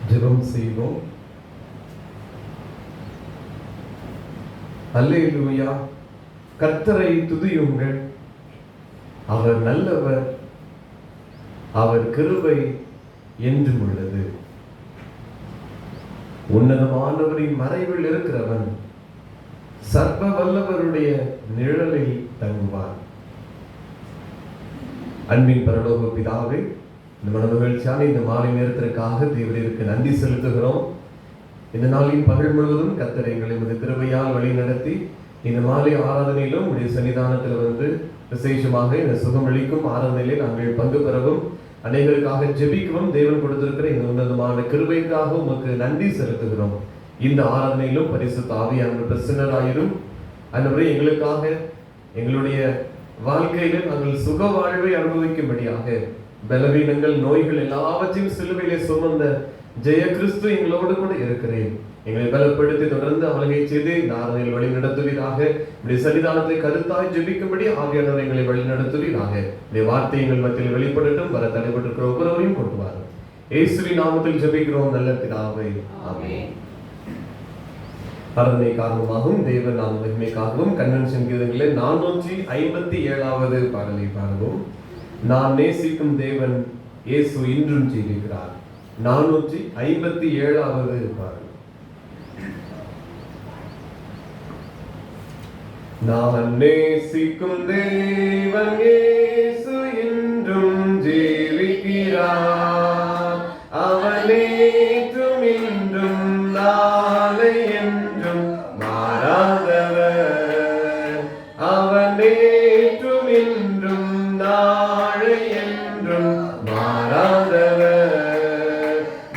ஜெபம் செய்வோம். அல்லேலூயா. கர்த்தரை துதியுங்கள், அவர் நல்லவர், அவர் கிருபை என்றும் உள்ளது. உன்னதமானவரின் மறைவில் இருக்கிறவன் சர்வ வல்லவருடைய நிழலில் தங்குவான். அன்பின் பரலோக பிதாவே, இந்த மகிழ்ச்சியான இந்த மாலை நேரத்திற்காக தேவனுக்கு நன்றி செலுத்துகிறோம். இந்த நாளின் பகல் முழுவதும் கர்த்தர் எங்களை கிருபையால் வழி நடத்தி இந்த மாலை ஆராதனையிலும் உடைய சன்னிதானத்தில் வந்து விசேஷமாக இந்த சுகமளிக்கும் ஆராதனையிலே நாங்கள் பங்கு பெறவும் அநேகருக்காக ஜெபிக்கவும் தேவன் கொடுத்திருக்கிற இந்த உன்னதமான கிருபைக்காக உமக்கு நன்றி செலுத்துகிறோம். இந்த ஆராதனையிலும் பரிசுத்த ஆவியானவர் பிரசன்னராயிரும். அன்றைய எங்களுக்காக எங்களுடைய வாழ்க்கையில நாங்கள் சுக வாழ்வை அனுபவிக்கும்படியாக பலவீனங்கள், நோய்கள் எல்லாவற்றையும் சிலுவையிலே சுமந்த ஜெய கிறிஸ்து எங்களோடு கூட இருக்கிறேன். எங்களை பலப்படுத்தி தொடர்ந்து அவளை செய்து நாரதில் வழி நடத்துவீராக. இப்படி சன்னிதானத்தை கருத்தாய் ஜெபிக்கும்படி ஆவியானவர் எங்களை வழி நடத்துவீராக. இந்த வார்த்தை எங்கள் மத்தியில் வெளிப்படட்டும். வர தடைபட்டிருக்கிற ஒவ்வொருவரையும் கொண்டு வாரும். இயேசுவின் நாமத்தில் ஜெபிக்கிறோம் நல்ல பிதாவே, ஆமென். ஆராதனை காரணமாகவும் தேவ நாம மகிமைக்காகவும் கன்வென்ஷன் கீதங்களிலே 457வது பாடலை பாடுவோம். நான் நேசிக்கும் தேவன் இயேசு இன்றும் ஜீவிக்கிறார். 457வது பாடல். நான் நேசிக்கும் தேவன் இயேசு இன்றும் ஜீவிக்கிறார். அவர் நேற்றும் இன்றும் நாளை என்றும் மாறாதவர். அவர் நேற்றும் இன்றும் நாளை என்றும் மாறாதவர்.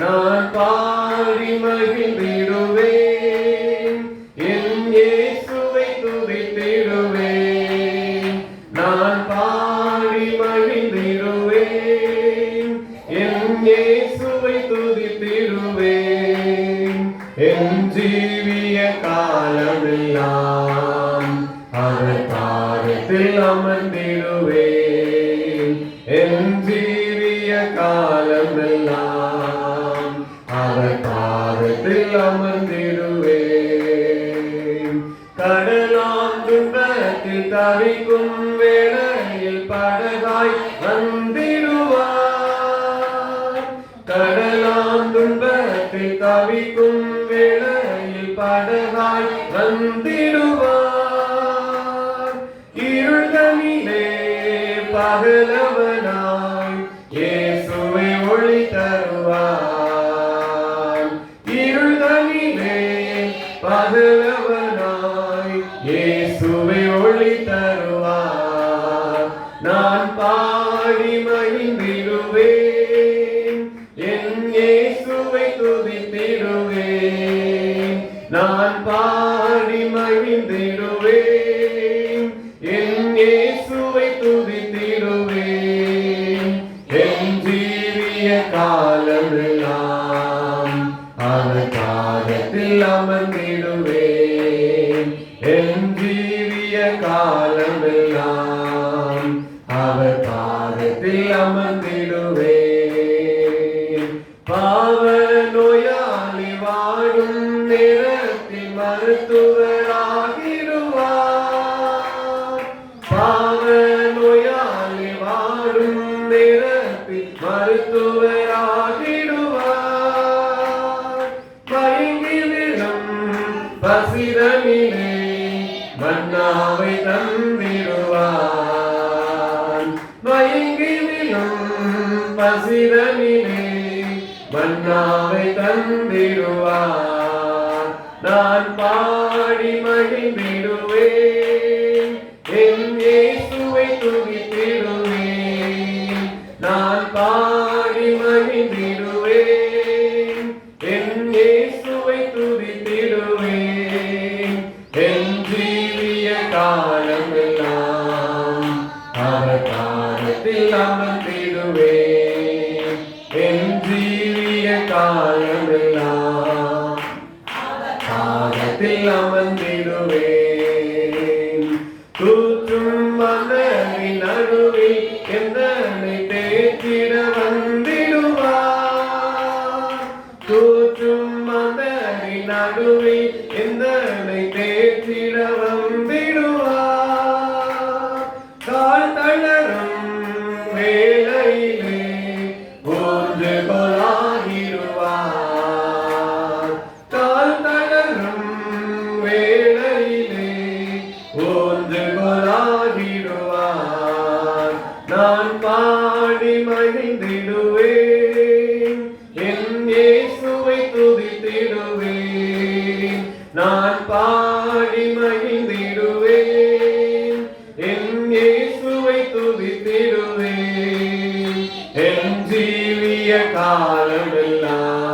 நான் பாடி மகிழ்ந்திடுவேன், என் இயேசுவை துதித்திடுவேன். நான் பாடி மகிழ்ந்திடுவேன், என் இயேசுவை துதித்திடுவேன். என் ஜீவிய காலமெல்லாம் அவர் பாதத்தில் அமர்ந்திடுவேன். என் ஜீவிய காலமெல்லாம் அவர் பாதத்தில் அமர்ந்திடுவேன். கடலான் துன்பத்தில் தவிக்கும் வேளையில் படகாய் வந்திடுவார். கடலான் துன்பத்தில் தவிக்கும் வேளையில் படகாய் வந்திடுவார். இருள்தனிலே பகலவனாய் இயேசுவை ஒளி தருவார். இருள்தனிலே பகலவனாய் இயேசுவை ஒளி தருவார். நான் பாடி மகிழ்ந்திடுவேன், என் இயேசுவை துதித்திடுவேன். நான் பாடி மகிழ்ந்திடுவேன், என் இயேசுவை துதித்திடுவேன். என் ஜீவிய காலமெல்லாம் அவர் பாதத்தில் அமர்ந்திடுவேன். என் ஜீவிய காலமெல்லாம் அவர் பாதத்தில் அமர்ந்திடுவேன். பாவ நோயாளி வாடும் நேரத்தில் மருத்துவராகிடுவார். பாவ மன்னாவை தந்திடுவான். மயங்கி விழும் பசிதனிலே மன்னாவை தந்திடுவான். நான் பாடி மகிழ்ந்திடுவேன், என் இயேசுவை துதித்திடுவேன். நான் பாடி மகிழ்ந்திடுவேன், என் இயேசுவை துதித்திடுவேன். என் ஜீவிய காலமெல்லாம் அவர் பாதத்தில் அமர்ந்திடுவேன். என் ஜீவிய காலமெல்லாம் பாதத்தில் அமர்ந்திடுவேன். தூற்றும் மனதின் நடுவில் என்னை தேற்றிட வந்திடுவார். தூற்றும் மனதின் நடுவில் என்னை தேற்றிட வந்திடுவார். கால் தளரும் வேளையிலே ஊன்று கொலாகிடுவார். கால் தளரும் வேளையிலே ஊன்று கொலாகிடுவார். நான் பாடி மகிழ்ந்திடுவேன், என் இயேசுவை துதித்திடுவேன். நான் பாடி மகிழ்ந்திடுவேன், என் இயேசுவை துதித்திடுவேன். என் ஜீவிய காலமெல்லாம்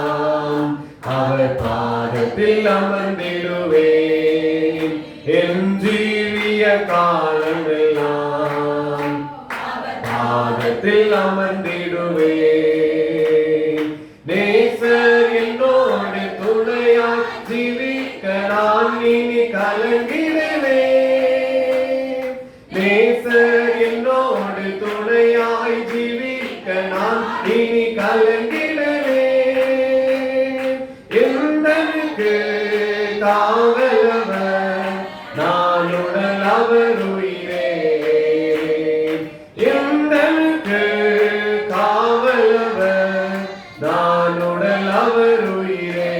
அவர் பாதத்தில் அமர்ந்திடுவேன். என் ஜீவிய காலமெல்லாம் பாதத்தில் அமர்ந்திடுவேன். நேசர் என்னோடு துணையாய் ஜீவிக்க நான் இனி கலங்கிடுவேன். நேசர் என்னோடு துணையாய் ஜீவிக்க நான் இனி கலங்கிடுவேன். எந்தனுக்கு காவலவர் நான் உடல் அவர் உயிரே. எந்தனுக்கு காவலவர் நான் உடல் அவர் உயிரே.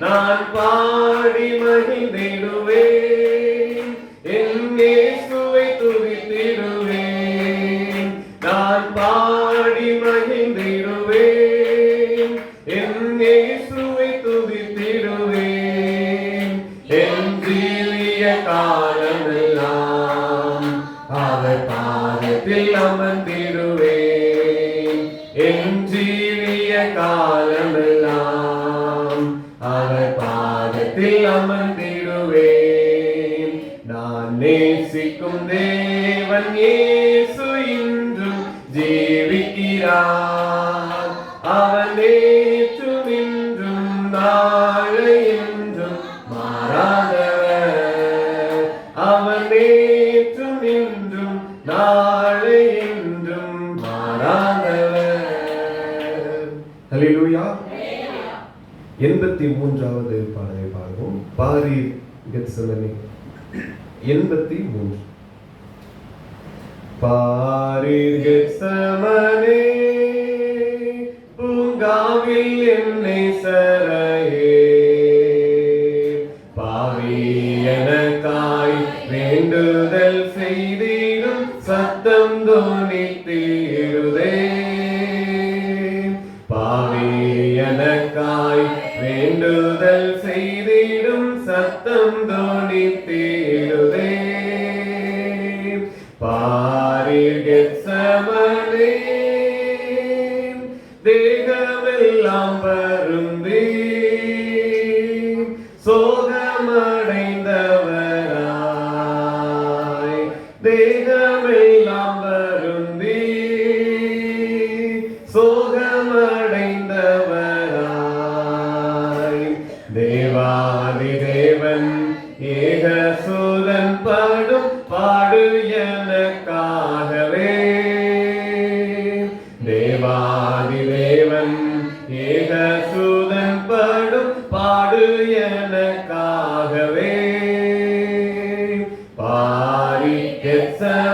நான் பாடி மகிழ்ந்திடுவேன், என் இயேசுவை துதித்திடுவேன். நான் பாடி மகிழ்ந்திடுவேன், என் இயேசுவை துதித்திடுவேன். என் ஜீவிய காலமெல்லாம் அவர் பாதத்தில் அமர்ந்திடுவேன். என் ஜீவிய காலமெல்லாம் அவர் பாதத்தில் அமர்ந்திடுவேன். நான் நேசிக்கும் தேவன் இயேசு இன்றும் ஜீவிக்கிறார். அவர் நேற்றும் இன்றும் நாளை என்றும் மாறாதவர். அவர் நேற்றும் இன்றும் நாளை என்றும் மாறாதவர். ஹல்லேலூயா. 83வது பாடலை பாடுவோம். பாரீர் கெத்செமனே 83. பாரீர் கெத்செமனே பூங்காவில் என்னை சரையே. பாவி எனக்காய் வேண்டுதல் செய்திடும் சத்தம் தோனித்திடுதே. பாவி எனக்காய் வேண்டுதல் செய்திடும் சத்தம் தோனித்திடுதே. பாரீர் கெத்செமனே தேகமெல்லாம் வருந்தி சோகமடைந்தவராய். தேகமெல்லாம் வருந்தி சோகமடைந்தவராய். தேவாதி தேவன் ஏகசூதன் படும் பாடு எனக்காகவே. தேவாதி தேவன் ஏகசூதன் படும் பாடு எனக்காகவே. பாரி கெத்செமனே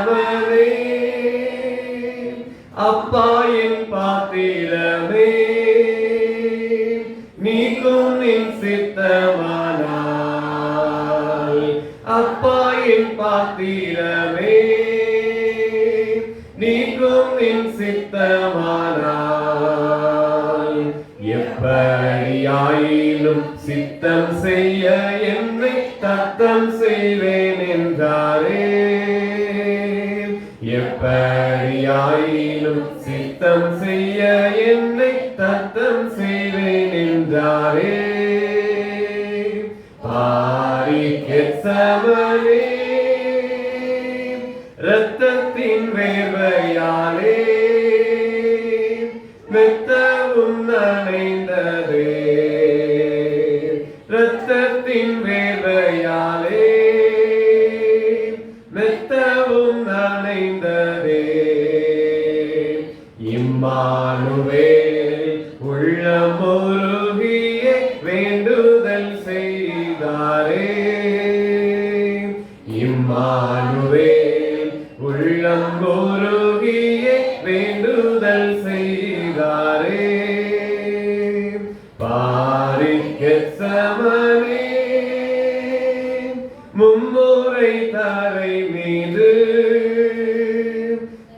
அப்பா என் பாத்திரமே, நீக்கும் என் சித்தமானால் எப்படியாயினும் சித்தம் செய்ய என்னை தத்தம் செய்வேன் என்றாரே. எப்படியாயினும் சித்தம் செய்ய என்னை தத்தம் செய்வேன் என்றாரே. கெத்செமனே இரத்தத்தின் வேர்வையாலே மெத்தவும் நனைந்ததே. இரத்தத்தின் வேர்வையாலே மெத்தவும் நனைந்ததே. இம்மானுவேல் உள்ளமுருகிய வேண்டுதல் செய்தாரே. இம்மானுவேல் உள்ளமுருகிய வேண்டுதல் செய்தாரே. கெத்செமனே மும்முறை தரை மீது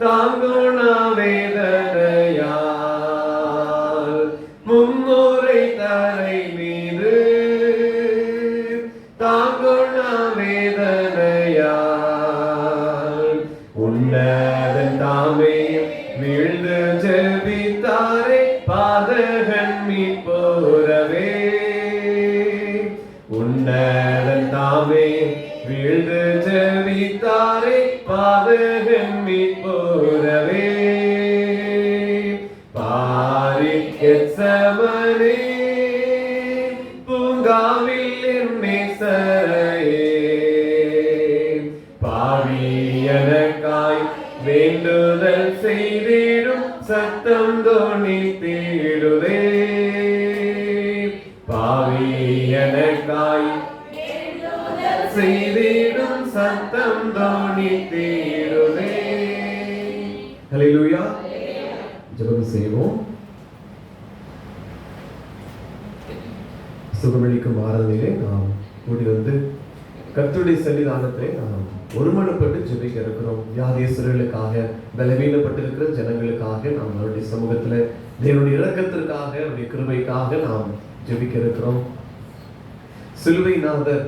தாங்குணா வேதனையால், மும்முறை தரை மீது தாங்குணா வேதனையால் உன்னதன் தாமே வீழ்ந்து ஜெபித்தாரே. பாதகன் மீட்போரவே உன்னதன் தாமே வீழ்ந்து ஜெபித்தாரே. பாதகன் மீட்போரவே. கெத்செமனே பூங்காவில் என் நேசரையே பாவியனக்காய் வேண்டுதல் செய்திடும் சத்தம் தோணித்திடுதே. பாவியனக்காய் செய்திடும் சத்தம் தோணித்திடுதே. ஹல்லேலூயா. ஜெபம் செய்வோம். சுகமளிக்கும் ஆராதனையிலே நாம் கூடி வந்து கர்த்தருடைய சன்னிதானத்தை நாம் ஒருமனப்பட்டு ஜெபிக்க இருக்கிறோம். வியாதியஸ்தர்களுக்காக, பலவீனப்பட்டிருக்கிற ஜனங்களுக்காக நாம் அவருடைய சமூகத்துல தேவனுடைய இரக்கத்திற்காக, அவருடைய கிருபைக்காக நாம் ஜெபிக்க இருக்கிறோம். சிலுவைநாதர்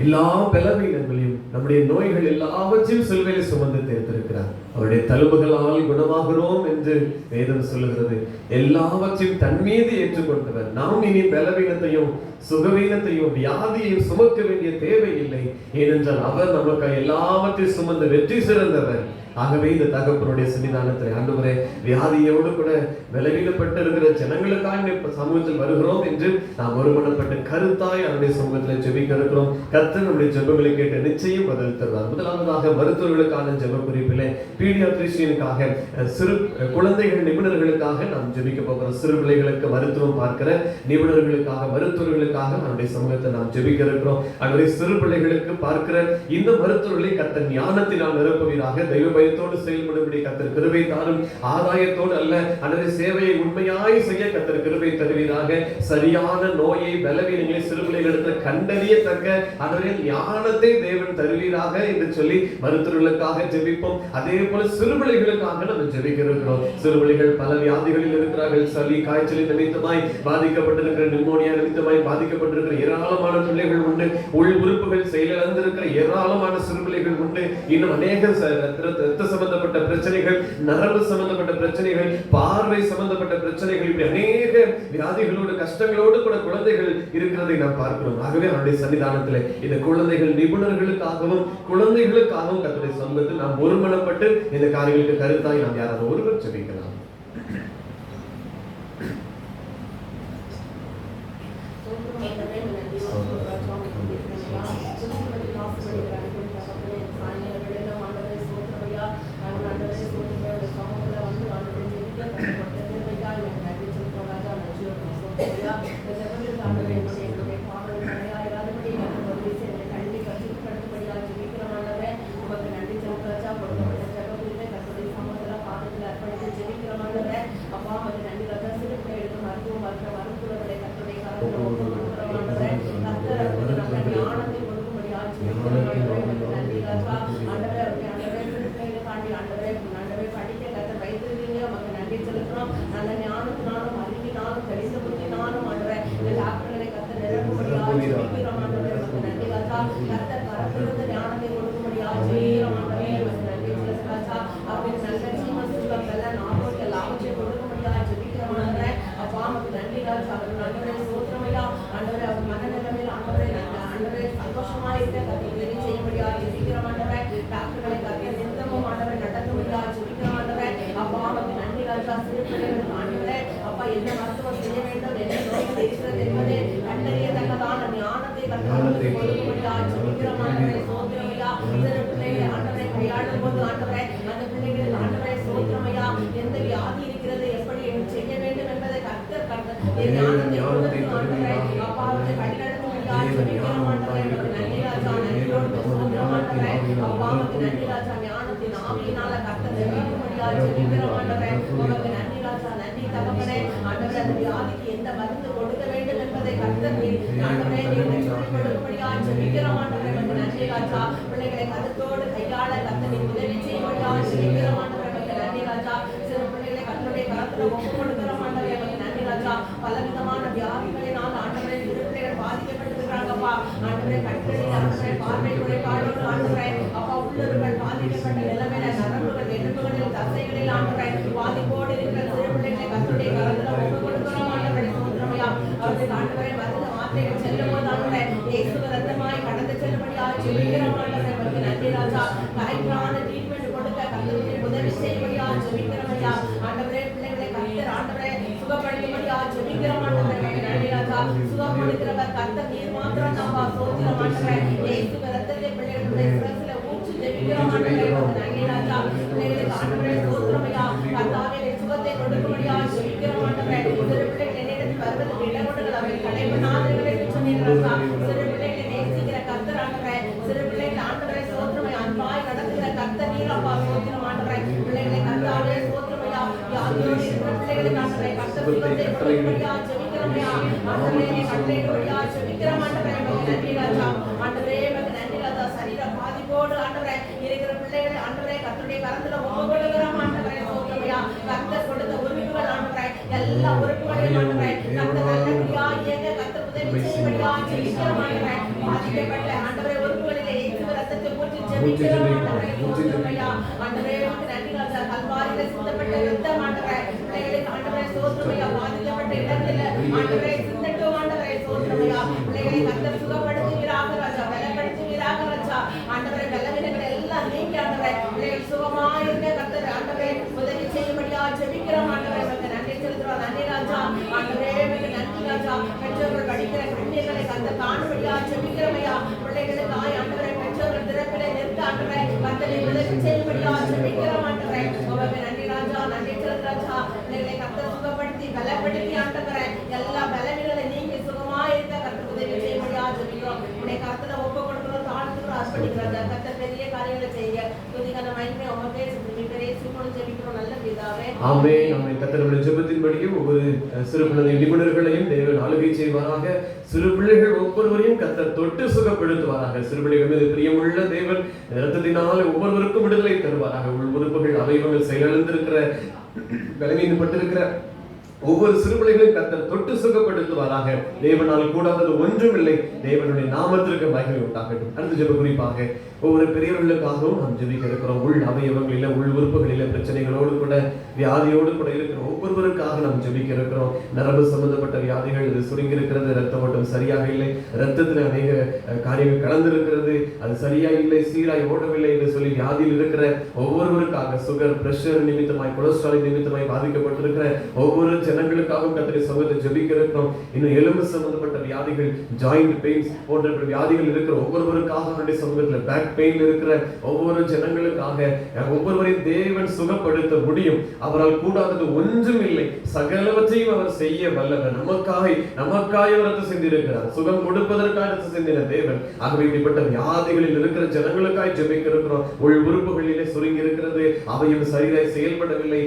எல்லா பலவீனங்களையும், நம்முடைய நோய்கள் எல்லாவற்றையும் சிலுவையில் சுமந்து தேர்த்திருக்கிறார். அவருடைய தழும்புகளால் குணமாகிறோம் என்று வேதம் சொல்லுகிறது. எல்லாவற்றையும் தன் மீது ஏற்றுக்கொண்டவர். நாம் இனி பலவீனத்தையும் சுகவீனத்தையும் வியாதியையும் சுமக்க வேண்டிய தேவையில்லை. ஏனென்றால் அவர் நமக்கு எல்லாவற்றையும் சுமந்து வெற்றி சிறந்தவர். ஆகவே இந்த தகப்பனுடைய சன்னிதானத்தை ஆண்டவரே, வியாதியோடு கூட பலவீனப்பட்டு இருக்கிற ஜனங்களுக்காக சமூகத்தில் வருகிறோம் என்று நாம் ஒருமனப்பட்டு கருத்தாய் அவருடைய சமூகத்தில் ஜெபிக்க இருக்கிறோம். கர்த்தர் நம்முடைய ஜெபங்களை கேட்டு நிச்சயம் பதில் தருவார். முதலாவதாக மருத்துவர்களுக்கான ஜெப குறிப்பிலே பீடியாட்ரிஷியனுக்காக, சிறு குழந்தைகள் நிபுணர்களுக்காக நாம் ஜெபிக்க போகிறோம். சிறு பிள்ளைகளுக்கு மருத்துவம் பார்க்கிற நிபுணர்களுக்காக, மருத்துவர்களுக்காக நம்முடைய சமூகத்தை நாம் ஜெபிக்க இருக்கிறோம். அவருடைய சிறு பிள்ளைகளுக்கு பார்க்கிற இந்த மருத்துவர்களை கர்த்தர் ஞானத்தினால் நிரப்புவீராக. தெய்வ பயத்தோடு செயல்படும்படி கர்த்தர் கிருபை தாரும். ஆதாயத்தோடு அல்ல, அந்த சேவையை உண்மையாய் செய்ய கர்த்தர் கிருபை தருவீராக. சரியான நோயை, பலவீனங்களை சிறு பிள்ளைகளிடத்தில் கண்டறியத்தக்க அதனுடைய ஞானத்தை தேவன் தருவீராக என்று சொல்லி மருத்துவர்களுக்காக ஜெபிப்போம். அதே போல சிறுபிள்ளைகளுக்காக நம்ம ஜெபிக்க இருக்கிறோம். சிறுபிள்ளைகள் பல வியாதிகளில் இருக்கிறார்கள். சளி, காய்ச்சலின் நிமித்தமாய் பாதிக்கப்பட்டிருக்கிற, நிமோனியா நிமித்தமாய் பாதிக்கப்பட்டிருக்கிற ஏராளமான பிள்ளைகள் உண்டு. உள் உறுப்புகள் செயலிழந்திருக்கிற ஏராளமான சிறுபிள்ளைகள் உண்டு. இன்னும் அநேக இரத்த சம்பந்தப்பட்ட பிரச்சனைகள், நரம்பு சம்பந்தப்பட்ட பிரச்சனைகள், பார்வை சம்பந்தப்பட்ட பிரச்சனைகள், இப்படி அநேக வியாதிகளோடு கஷ்டங்களோடு கூட குழந்தைகள் இருக்கிறதை நாம் பார்க்கிறோம். ஆகவே அவருடைய சன்னிதானத்தில் இந்த குழந்தைகள் நிபுணர்களுக்காகவும் குழந்தைகளுக்காகவும் கர்த்தருடைய சமூகத்தில் நாம் ஒருமனப்பட்டு இந்த காரியங்களுக்கு கருத்தாய் நாம் யாராவது ஒருவர் ஜெபிக்கலாம். கர்த்தர் கரத்திலிருந்து ஞானத்தை கொடுக்கும்படியாக ஜெபிக்கிறோம் ஆண்டவரே. நன்றி ராஜா. அப்படின்னு நல்ல ஜீவ சுகம் நல்ல ஆரோக்கிய லாபத்தை கொடுக்கும்படியாக ஜெபிக்கிறோம் ஆண்டவரே. அப்பா நமக்கு நன்றி ராஜா. அவர் ஆண்டவரே சோத்திரமையா ஆண்டவரே. அவர் மனநிலைமையில் ஆண்டவரே ஆண்டவரே சந்தோஷமா இருக்க கர்த்தர் உதவி செய்யும்படியாக ஜெபிக்கிறோம் ஆண்டவரே. டாக்டர்களை கர்த்தர் நித்தமும் ஆண்டவரை நடத்தும்படியாக ஜெபிக்கிறோம் ஆண்டவரே. அப்பா நமக்கு நன்றி ராஜா. சிறு பிள்ளைகளுக்கு ஆண்டவரே அப்பா என்ன மருத்துவம் செய்ய வேண்டும், என்ன நோய்கள் இருக்கிறது என்பதை கண்டறியத்தக்கதான ஞானத்தை கர்த்தர் கொடுக்கும்படியாக ஜெபிக்கிறோம் ஆண்டவரே. சோத்திரமையா. சிறு பிள்ளைகளை ஆண்டவரை கையாளும் போது ஆண்டவரே அந்த பிள்ளைகளுக்கு ஆண்டவரை சோத்திரமையா எந்த வியாதி இருக்கிறது, எப்படி செய்ய வேண்டும் என்பதை கர்த்தர் ஞானத்தை கொடுத்து ஆண்டவரை அப்பா அவரை வழிநடத்தும்படியாக ஜெபிக்கிறோம் ஆண்டவரே. நன்றி ராஜா. நன்றியோடு சோத்திரம் ஆண்டவரே. அப்பா நமக்கு நன்றி ராஜா. ஞானத்தின் ஆவியினால கர்த்தர் ஜெபிக்கும்படியாக ஜெபிக்கிறோம் ஆண்டவரே. உமக்கு நன்றி ராஜா. நன்றி தகப்பனே. ஆண்டவரே அந்த வியாதிக்கு எந்த மருந்து கொடுக்க வேண்டும் என்பதை கர்த்தர் ஆண்டவரே நீங்கள் சொல்லிக் கொடுக்கும்படியாக ஜெபிக்கிறோம் ஆண்டவரே. உமக்கு நன்றி ராஜா. பிள்ளைகளை கருத்தோடு கையாள கர்த்தர் உதவி செய்யும்படியாக ஜெபிக்கிறோம் ஆண்டவரே. உமக்கு நன்றி ராஜா. சில பிள்ளைகளை கர்த்தருடைய கரத்துல ஒப்பு கொடுக்கிறோம் ஆண்டவரே. உமக்கு நன்றி ராஜா. பலவிதமான வியாதிகளினால் ஆண்டவரே சிறு பிள்ளைகள் பாதிக்கப்பட்டிருக்கிறாங்கப்பா ஆண்டவரே. கண்களில் ஆண்டவரே பார்வை குறைபாடோடு ஆண்டவரே அப்பா உள்ளுறுகள் பாதிக்கப்பட்ட நிலைமையில நரம்புகள் எலும்புகளில் தசைகளில் ஆண்டவரே பாதிப்போடு இருக்கிற சிறு பிள்ளைகளை கர்த்தருடைய கரத்துல ஒப்பு கொடுக்கிறோம் ஆண்டவரே. சோத்திரமையா. அவருக்கு ஆண்டவரே மருந்து மாத்திரைகள் செல்லும் போது ஆண்டவரே இயேசுவின் ரத்தமாய் கடந்து செல்லும்படியாக ஜெபிக்கிறோம் ஆண்டவரே. உமக்கு நன்றி ராஜா. கரெக்டான ட்ரீட்மெண்ட் கொடுக்க கர்த்தருடைய உதவி செய்யும்படியாக ஜெபிக்கிறோம் ஐயா. ஆண்டவரே பிள்ளைகளை கர்த்தர் ஆண்டவரே சுகப்படுத்தும்படியாக ஜெபிக்கிறோம் ஆண்டவரே. உமக்கு நன்றி ராஜா. சுகப்படுத்துகிறவர் கர்த்தர் நீர் மாத்திரம் நம்பா. சோத்திரம் ஆண்டவரே. இயேசுவின் ரத்தத்தை பிள்ளைகளுடைய சிரசில ஊற்றி ஜெபிக்கிறோம் ஆண்டவரே. உமக்கு நன்றி ராஜா. பிள்ளைகளுக்கு ஆண்டவரே சோத்திரமையா கர்த்தாவே சுகத்தை கொடுக்கும்படியாக ஜெபிக்கிறோம் ஆண்டவரே. சிறு பிள்ளைகள் என்னிடத்தில் வருவதற்கு இடங்கொடுங்கள், அவை கடைபடாதவர்கள் என்று சொன்னீர்களா. சிறு பிள்ளைகளை நேசிக்கிற கர்த்தர் ஆண்டவரே. சிறு பிள்ளைகள் ஆண்டவரே சோத்திரமையா அன்பாய் நடத்துகிற கர்த்தர் நீர் அப்பா. சோத்திரம் ஆண்டவரே. பிள்ளைகளை கர்த்தாவே சோத்திரமையா வியாதியோடு இருக்கிற பிள்ளைகளுக்கு ஆண்டவரே கர்த்தர் சுகத்தை கொடுக்கும்படியாக ஜெபிக்கிறோமையா. ஆண்டவரே கட்டளையிடும்படியாக ஜெபிக்கிறோம் ஆண்டவரே. உமக்கு நன்றி ராஜா. ஆண்டவரே உமக்கு நன்றி ராஜா. சரீர பாதிப்போடு ஆண்டவரே இருக்கிற பிள்ளைகளை ஆண்டவரே கர்த்தருடைய கரத்துல ஒப்பு கொடுக்கிறோம் ஆண்டவரே. சோத்திரமையா கர்த்தர் கொடுத்த உறுப்புகள் ஆண்டவரே எல்லா உறுப்புகளையும் ஆண்டவரே கர்த்தர் நல்லபடியா இயங்க கர்த்தர் உதவி செய்யும்படியாக ஜெபிக்கிறோம் ஆண்டவரே. பாதிக்கப்பட்ட ஆண்டவரே உறுப்புகளிலே இயேசுவின் ரத்தத்தை ஊற்றி ஜெபிக்கிறோம் ஆண்டவரே. சோத்திரமையா. ஆண்டவரே உமக்கு நன்றி ராஜா. கல்வாரியிலே சிந்தப்பட்ட ரத்தம் ஆண்டவரே பிள்ளைகளுக்கு ஆண்டவரே சோத்திரமையா பாதிக்கப்பட்ட இடங்களில் ஆண்டவரே சிந்தட்டும் ஆண்டவரே. சோத்திரமையா பிள்ளைகளை கர்த்தர் சுகப்படுத்துவீராக ராஜா. பலப்படுத்துவீராக ராஜா. ஆண்டவரே பலவீனங்கள் எல்லாம் நீக்கி ஆண்டவரே பிள்ளைகள் சுகமாயிருக்க கர்த்தர் ஆண்டவரே உதவி செய்யும்படியாக ஜெபிக்கிறோம் ஆண்டவரே. உமக்கு நன்றி செலுத்துறோம். நன்றி ராஜா. ஆண்டவரே உமக்கு நன்றி ராஜா. பெற்றோர்கள் படிக்கிற கண்ணீர்களை கர்த்தர் காணும்படியாக ஜெபிக்கிறோமையா. பிள்ளைகளுக்கு ஆண்டவரே பெற்றோர்கள் திறப்பிலே நிற்க ஆண்டவரே கர்த்தரை உதவி செய்யும்படியாக ஜெபிக்கிறோம் ஆண்டவரே. உமக்கு நன்றி ராஜா. நன்றி செலுத்து ராஜா. பிள்ளைகளை கர்த்தர் சுகப்படுத்தி பலப்படுத்தி ஆண்டவரே எல்லா பலவீனங்களை நீங்கி சுகமாயிருக்க கர்த்தர் உதவி செய்யும்படியாக ஜெபிக்கிறோம். உன்னை கர்த்தரை ஒப்பு கொடுக்கிறோம், தாழ்த்துக்கிறோம், அர்ப்பணிக்கிறோம். கர்த்தர் பெரிய காரியங்களை செய்ய துதிக்கான மகிமை உமக்கே ஜெபிக்கிறோம் நல்ல பிதாவே. ஆமென். ஆமென். கர்த்தருடைய ஜெபத்தின்படியும் ஒவ்வொரு சிறு பிள்ளை நிபுணர்களையும் தேவன் ஆளுகை செய்வாராக. சிறு பிள்ளைகள் ஒவ்வொருவரையும் கர்த்தர் தொட்டு சுகப்படுத்துவாராக. சிறு பிள்ளைகள் மீது பிரியமுள்ள தேவன் இரத்தத்தினால் ஒவ்வொருவருக்கும் விடுதலை தருவாராக. உள் உறுப்புகள் அவயவங்கள் செயலிழந்திருக்கிற பலவீனப்பட்டிருக்கிற ஒவ்வொரு சிறுபிள்ளைகளையும் கர்த்தர் தொட்டு சுகப்படுத்துவாராக. தேவனால் கூடாதது ஒன்றும் இல்லை. தேவனுடைய நாமத்திற்கு மகிமை உண்டாகட்டும். அடுத்த ஜெப குறிப்பாக ஒவ்வொரு பெரியவர்களுக்காகவும் நாம் ஜெபிக்க இருக்கிறோம். உள் அவயவங்களில உள் உறுப்புகளில பிரச்சனைகளோடு கூட வியாதியோடு கூட இருக்கிற ஒவ்வொருவருக்காக நாம் ஜெபிக்க இருக்கிறோம். நரம்பு சம்பந்தப்பட்ட வியாதிகள் இது சுருங்கி இருக்கிறது, ரத்த ஓட்டம் சரியாக இல்லை, ரத்தத்தில் அநேக காரியங்கள் கலந்திருக்கிறது, அது சரியா இல்லை, சீராய் ஓடவில்லை என்று சொல்லி வியாதியில் இருக்கிற ஒவ்வொருவருக்காக சுகர், பிரஷர் நிமித்தமாய், கொலஸ்ட்ரால் நிமித்தமாய் பாதிக்கப்பட்டிருக்கிற ஒவ்வொரு ஜனங்களுக்காகவும் கர்த்தருடைய சமூகத்தை ஜெபிக்க இருக்கிறோம். இன்னும் எலும்பு சம்பந்தப்பட்ட வியாதிகள், ஜாயிண்ட் பெயின்ஸ் போன்ற வியாதிகள் இருக்கிற ஒவ்வொருவருக்காக அவருடைய சமூகத்தில், பேக் பெயின் இருக்கிற ஒவ்வொரு ஜனங்களுக்காக ஒவ்வொருவரையும் தேவன் சுகப்படுத்த முடியும். அவரால் கூடாதது ஒன்றும் இல்லை. சகலவற்றையும் அவர் செய்ய வல்லவர். நமக்காய் அவர் ரத்தம் சிந்தியிருக்கிறார். சுகம் கொடுப்பதற்காக ரத்தம் சிந்தின தேவன். ஆகவே இப்படிப்பட்ட வியாதிகளில் இருக்கிற ஜனங்களுக்காய் ஜெபிக்க இருக்கிறோம். உள் உறுப்புகளிலே சுருங்கி இருக்கிறது, அவையும் சரியாய் செயல்படவில்லை,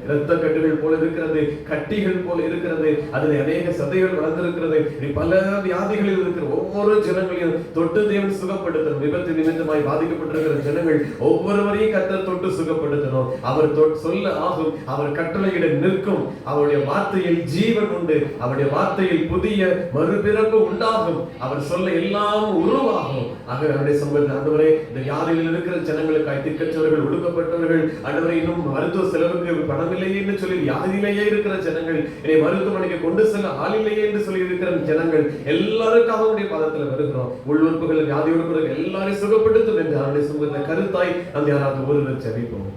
இரத்த கட்டுகள் போல இருக்கிறது, கட்டிகள் போல இருக்கிறது, அதில் அநேக சதைகள் வளர்ந்திருக்கிறது, பல வியாதிகளில் இருக்கிற ஒவ்வொரு ஜனங்களையும் தொட்டு தேவன் சுகப்படுத்தணும். விபத்து நிமித்தமாய் பாதிக்கப்பட்டிருக்கிற ஜனங்கள் ஒவ்வொருவரையும் கர்த்தர் தொட்டு சுகப்படுத்தணும். அவர் சொல்ல ஆகும், அவர் கட்டளையிட நிற்கும், அவருடைய வார்த்தையில் ஜீவன் உண்டு, அவருடைய வார்த்தையில் புதிய மறுபிறப்பு உண்டாகும், அவர் சொல்ல எல்லாம் உருவாகும். ஆக அவருடைய சம்பளத்தில் ஆண்டவரே, இந்த வியாதியில் இருக்கிற ஜனங்களுக்காய் திக்கற்றவர்கள், ஒடுக்கப்பட்டவர்கள், ஆண்டவரே இன்னும் மருத்துவ செலவுக்கு பணமில்லையே என்று சொல்லி வியாதியிலேயே இருக்கிற ஜனங்கள், என்னை மருத்துவமனைக்கு கொண்டு செல்ல ஆளில்லையே என்று சொல்லி இருக்கிற ஜனங்கள் எல்லாருக்காக உடைய பாதத்தில் வருகிறோம். உள்ளுறுப்புகள் வியாதியோடு கூட எல்லாரையும் சுகப்படுத்தும் என்று அவருடைய சமூகத்தை கருத்தாய் அந்த யாராவது ஒருவர் ஜெபிப்போம்.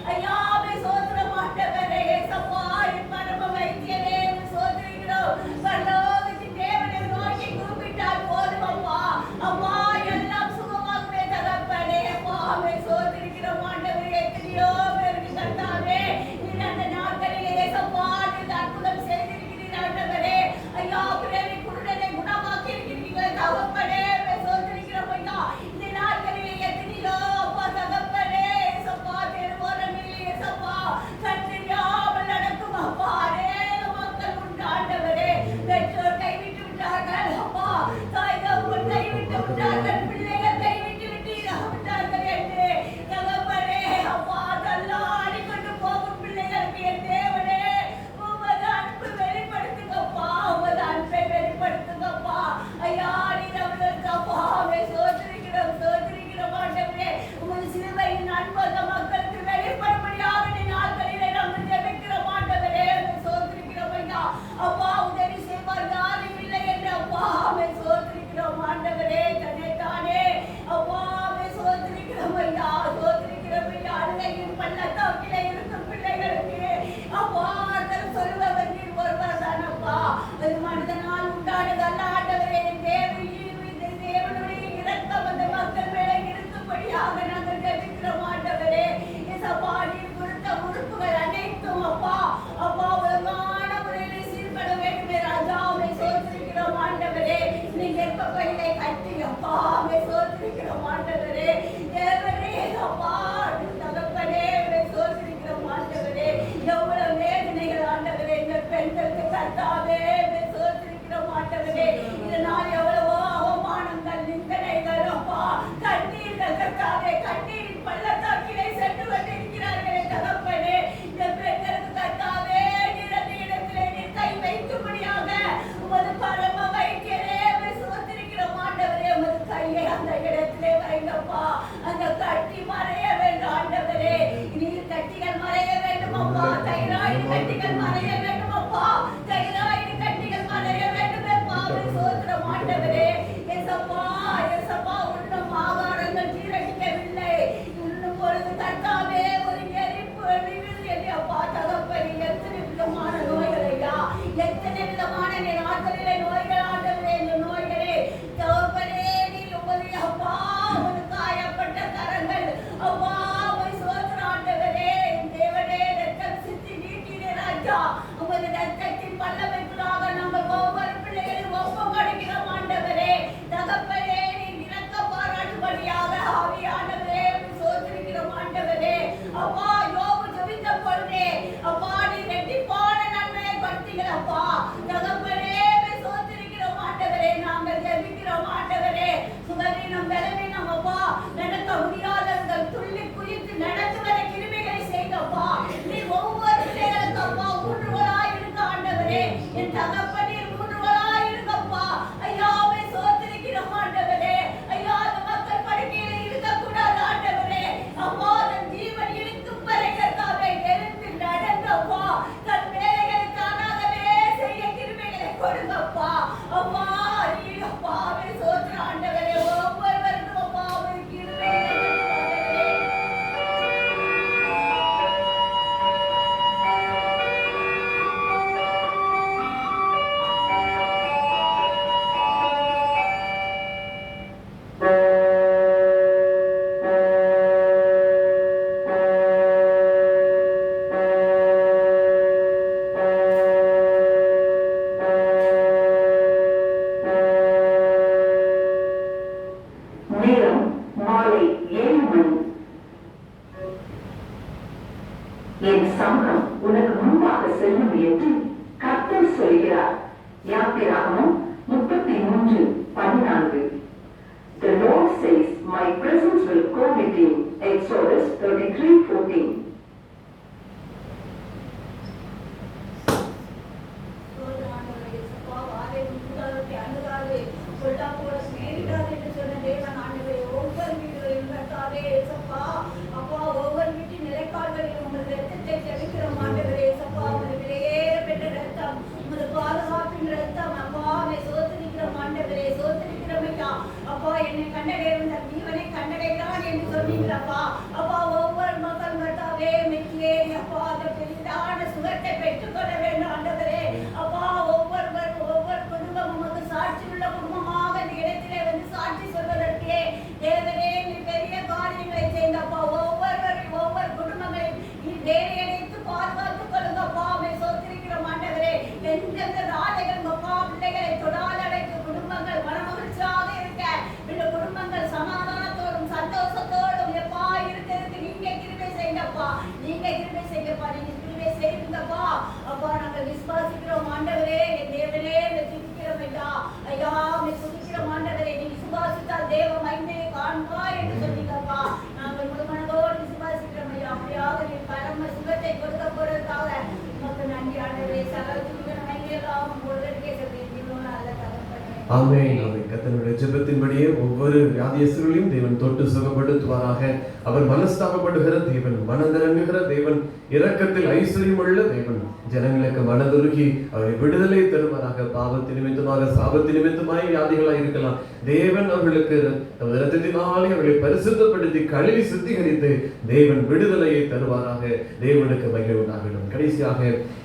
ஐயா, சோத்திரம் ஆண்டவரே. நடக்க முடியாதவர்கள் துள்ளி குதித்து நடந்து வர கிருபைகளை செய்தப்பா. நீ ஒவ்வொரு பிள்ளைகளுக்கு அப்பா ஊன்றுகோலாய் இருக்க ஆண்டவரே. என் தகப்பனீர் ஊன்றுகோலாய் இருக்கப்பா. ஐயாவை சோதரிக்கிறோம் ஆண்டவரே. ஐயா, அந்த மக்கள் படுக்கையில இருக்கக்கூடாது ஆண்டவரே. அப்பா, தன் ஜீவன் இழுக்கும் வரை கர்த்தாவே எழுந்து நடங்கப்பா. தன் வேலைகளை தானாகவே செய்ய கிருபைகளை கொடுங்கப்பா. அப்பா, நீர் அப்பாவை சோதர ஆண்டவரே. ஒவ்வொருவருக்கும் அப்பாவை கிருபைகளை நேரம் மாலை 7 மணி. என் சமூகம் உனக்கு முன்பாக செல்லும் என்று கர்த்தர் சொல்கிறார். யாத்திராகமம் 33:14. The Lord says, my presence will go with you. Exodus 33:14. சுகத்தை பெற்றுக்கொள்ள வேண்டும் ஆண்டவரே. அப்பா, ஒவ்வொரு குடும்பமும் உமக்கு சாட்சியுள்ள குடும்பமாக இந்த இடத்திலே வந்து சாட்சி சொல்வதற்கே தேவனே நீ பெரிய காரியங்களை செய்தப்பா. ஒவ்வொரு குடும்பங்களையும் நீ வேலையடைத்து பாதுகாத்துக் கொள்ளுங்கப்பா. அவை சோத்திருக்கிறோம் ஆண்டவரே. எந்தெந்த நாளைகள் அப்பா பிள்ளைகளை தொடால் அடைத்து குடும்பங்கள் மனமகிழ்ச்சியாக இருக்க, இந்த குடும்பங்கள் சமாதானத்தோடும் சந்தோஷத்தோடும் எப்பா இருக்கிறதுக்கு நீங்க கிருபை செய்யப்பா. நீங்க கிருபை செய்யப்பா. நீங்க கிருபை செய்யுங்கப்பா. அப்பா, நாங்கள் விசுவாசிக்கிறோம் ஆண்டவரே. என் தேவனே துதிக்கிறோம் ஐயா. ஐயா, துதிக்கிறோம் ஆண்டவரே. நீ விசுவாசித்தால் தேவ மகிமையை காண்பா என்று சொன்னீங்கப்பா. நாங்கள் முழுமனதோடு விசுவாசிக்கிறோம் ஐயா. அப்படியாக நீ பரம சுகத்தை கொடுக்க போறதுக்காக உமக்கு நன்றி ஆண்டவரே. சகல துதிக்கிற மகிமையெல்லாம் ஒருவருக்கே சொல்லி அல்ல தகப்பனே. ஆமென். ஆமென். கர்த்தருடைய ஜெபத்தின்படியே ஒவ்வொரு வியாதியஸ்தர்களையும் தேவன் தொட்டு சுகப்படுத்துவாராக. அவர் மனஸ்தாபப்படுகிற தேவன், மனதிறங்குகிற தேவன், இரக்கத்தில் ஐஸ்வர்யமுள்ள தேவன், ஜனங்களுக்கு மனதுருகி அவரை விடுதலை தருவாராக. பாவத்தின் நிமித்தமாக, சாபத்தின் நிமித்தமாய் வியாதிகளாய் இருக்கலாம், தேவன் அவர்களுக்கு தமது இரத்தத்தினாலே அவர்களை பரிசுத்தப்படுத்தி கழுவி சுத்திகரித்து தேவன் விடுதலையை தருவாராக. தேவனுக்கு மகிமை உண்டாகட்டும். கடைசியாக